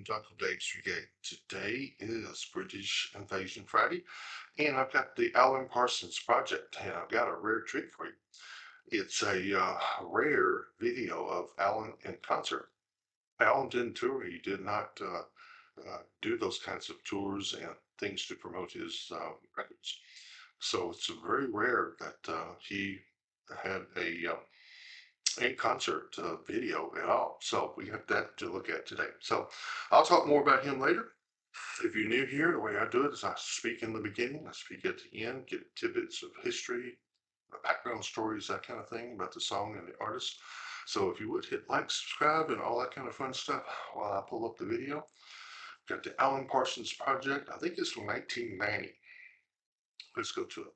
Uncle Dave's Brigade. Today is British Invasion Friday, and I've got the Alan Parsons project, and I've got a rare treat for you. It's a rare video of Alan in concert. Alan didn't tour, he did not do those kinds of tours and things to promote his records. So it's very rare that he had a in concert video at all. So we have that to look at today. So I'll talk more about him later. If you're new here, the way I do it is I speak in the beginning, I speak at the end, get tidbits of history, background stories, that kind of thing about the song and the artist. So if you would hit like, subscribe, and all that kind of fun stuff while I pull up the video. Got the Alan Parsons Project. I think it's from 1990. Let's go to it.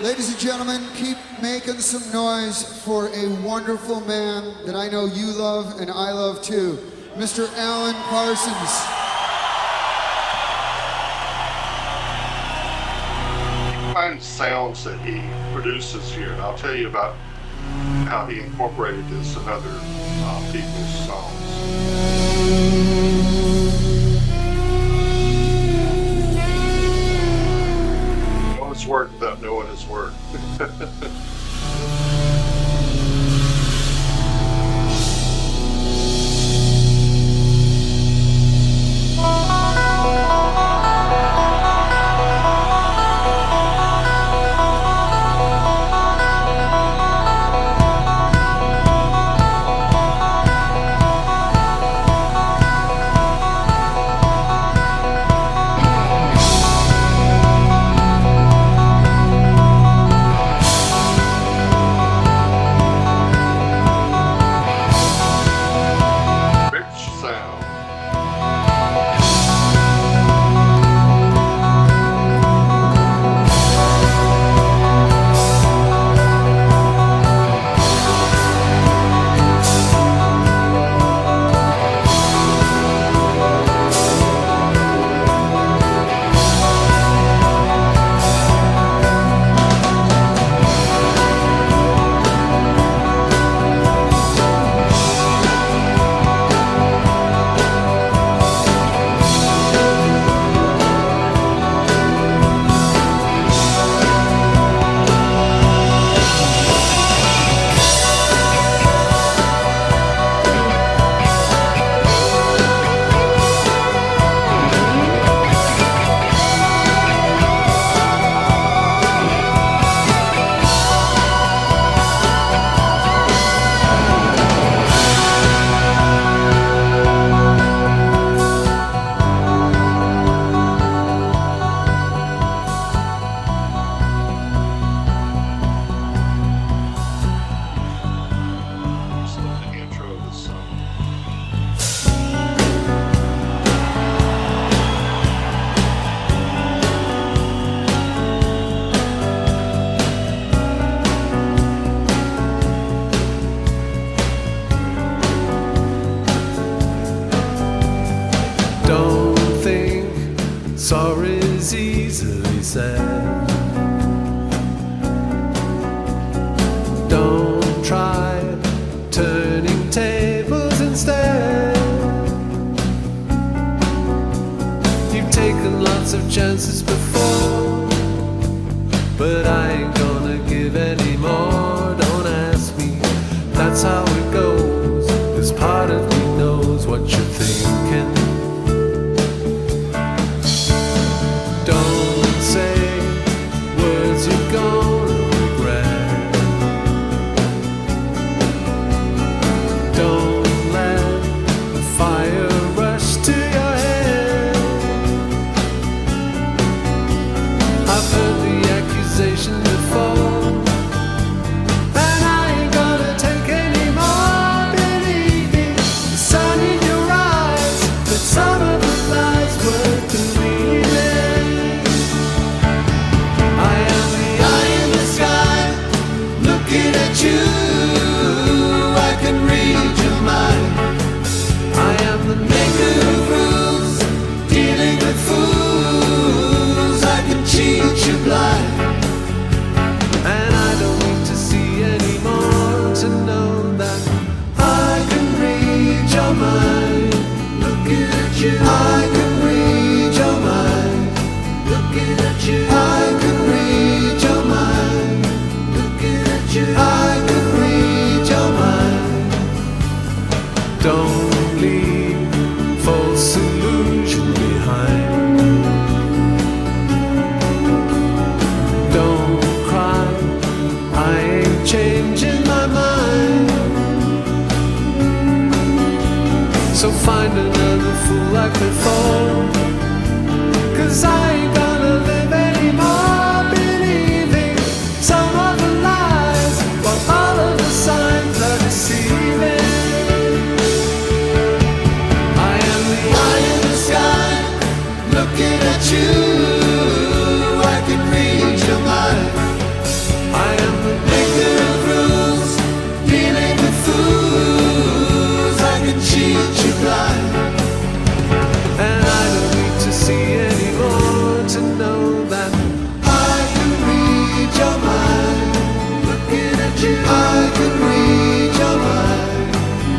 Ladies and gentlemen, keep making some noise for a wonderful man that I know you love and I love too, Mr. Alan Parsons. Find sounds that he produces here, and I'll tell you about how he incorporated this in other people's songs. It's work without knowing his work. Sorry's easily said. Don't try turning tables instead. You've taken lots of chances before, but I ain't gonna give any more. Don't ask me, that's how it goes. This part of me knows what you're thinking. Don't say at you, I can read your mind. Looking at you, I can read your mind. Don't leave false illusion behind. Don't cry, I ain't changing my mind. So find another fool like before, 'cause I ain't gonna live anymore believing some of the lies, while all of the signs are deceiving. I am the eye in the sky, looking at you, I can read your mind. I am the maker of rules, dealing with fools, I can cheat you blind. And I don't need to see anymore to know that I can read your mind. Looking at you, I can read your mind.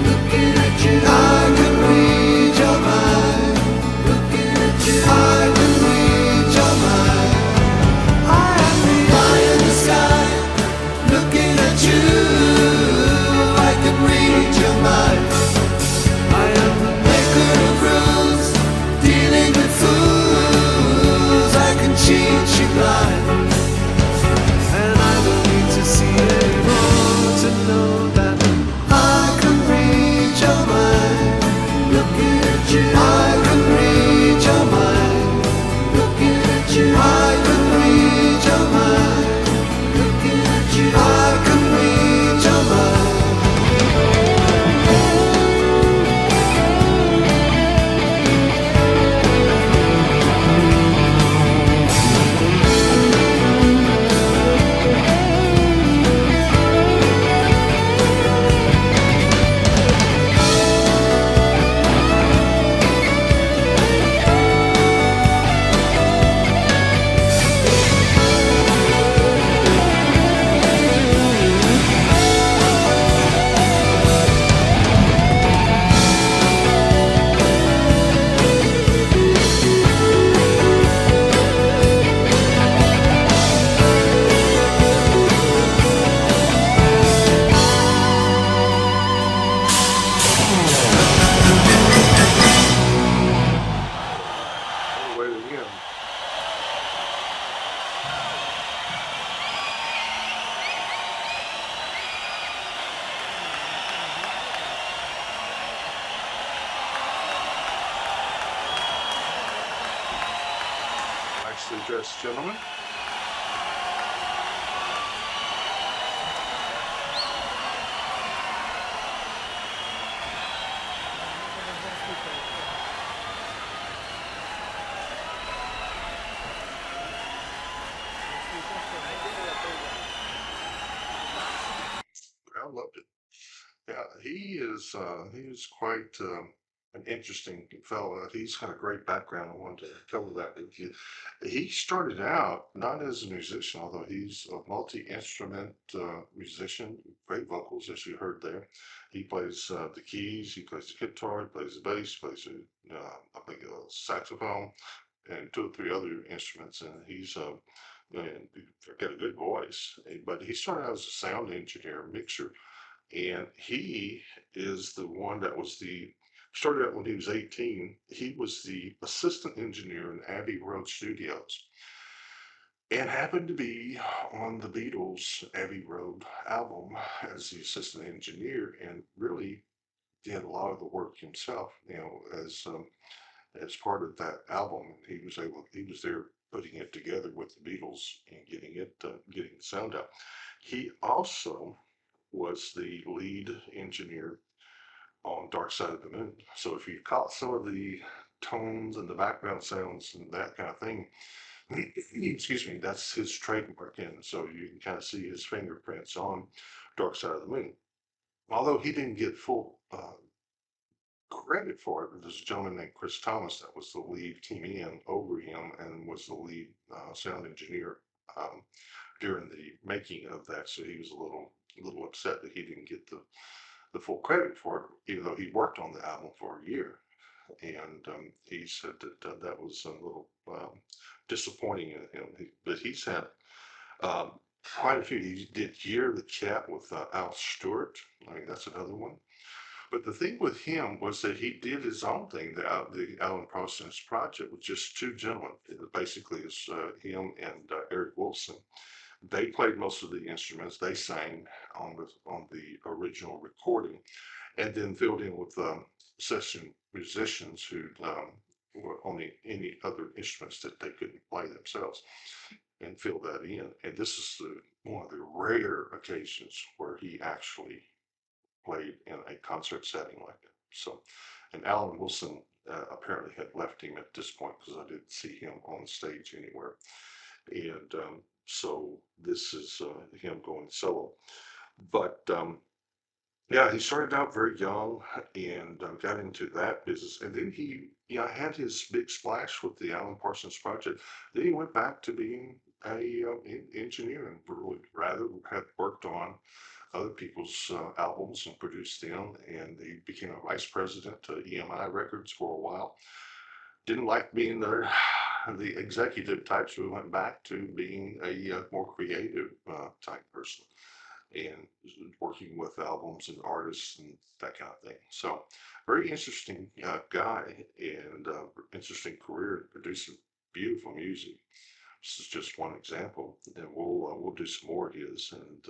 Looking at you, I can read your mind. Looking at you, I can read your mind. I am the eye in the sky, looking at you, I can read your mind. I am the maker of rules, dealing with fools, I can cheat you blind. And I don't need to see anymore to know that I can read your mind. Looking at you, I can read your mind. Looking at you, I can read your mind. Looking at you, I can read your mind. All the way to the end. Nicely dressed gentlemen. I loved it. Yeah, he is quite an interesting fellow. He's got a great background. I wanted to cover that with you. He started out not as a musician, although he's a multi-instrument musician, great vocals, as you heard there. He plays the keys, he plays the guitar, he plays the bass, plays I think a saxophone, and two or three other instruments. And and he's got a good voice. But he started out as a sound engineer, mixer, and he is the one that was the started out when he was 18. He was the assistant engineer in Abbey Road Studios and happened to be on the Beatles' Abbey Road album as the assistant engineer, and really did a lot of the work himself, as part of that album. He was there putting it together with the Beatles and getting the sound out. He also was the lead engineer on Dark Side of the Moon. So if you caught some of the tones and the background sounds and that kind of thing, excuse me, that's his trademark. And so you can kind of see his fingerprints on Dark Side of the Moon. Although he didn't get full credit for it, there's a gentleman named Chris Thomas that was the lead team in over him and was the lead sound engineer um, during the making of that. So he was a little upset that he didn't get the full credit for it, even though he worked on the album for a year. and he said that that was a little disappointing in him. But he's had quite a few. He did Year of the Cat with Al Stewart. I mean, that's another one. But the thing with him was that he did his own thing. The Alan Parsons Project with just two gentlemen. It basically is him and Eric Wilson. They played most of the instruments. They sang on the original recording, and then filled in with session musicians who were on any other instruments that they couldn't play themselves, and fill that in. And this is one of the rare occasions where he actually played in a concert setting like that. So, and Alan Wilson apparently had left him at this point because I didn't see him on stage anywhere. And so this is him going solo. But yeah, he started out very young and got into that business. And then he, had his big splash with the Alan Parsons Project. Then he went back to being a engineer and would rather have worked on other people's albums and produced them. And he became a vice president of EMI Records for a while. Didn't like being the executive type, so he went back to being a more creative type person and working with albums and artists and that kind of thing. So, very interesting guy and interesting career, producing beautiful music. This is just one example, and we'll do some more of his and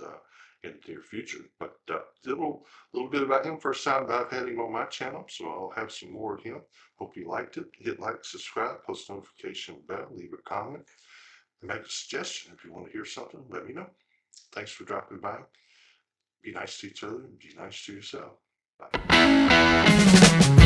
in the near future. But little bit about him. First time that I've had him on my channel, so I'll have some more of him. Hope you liked it. Hit like, subscribe, post notification bell, leave a comment, and make a suggestion if you want to hear something. Let me know. Thanks for dropping by. Be nice to each other and be nice to yourself. Bye.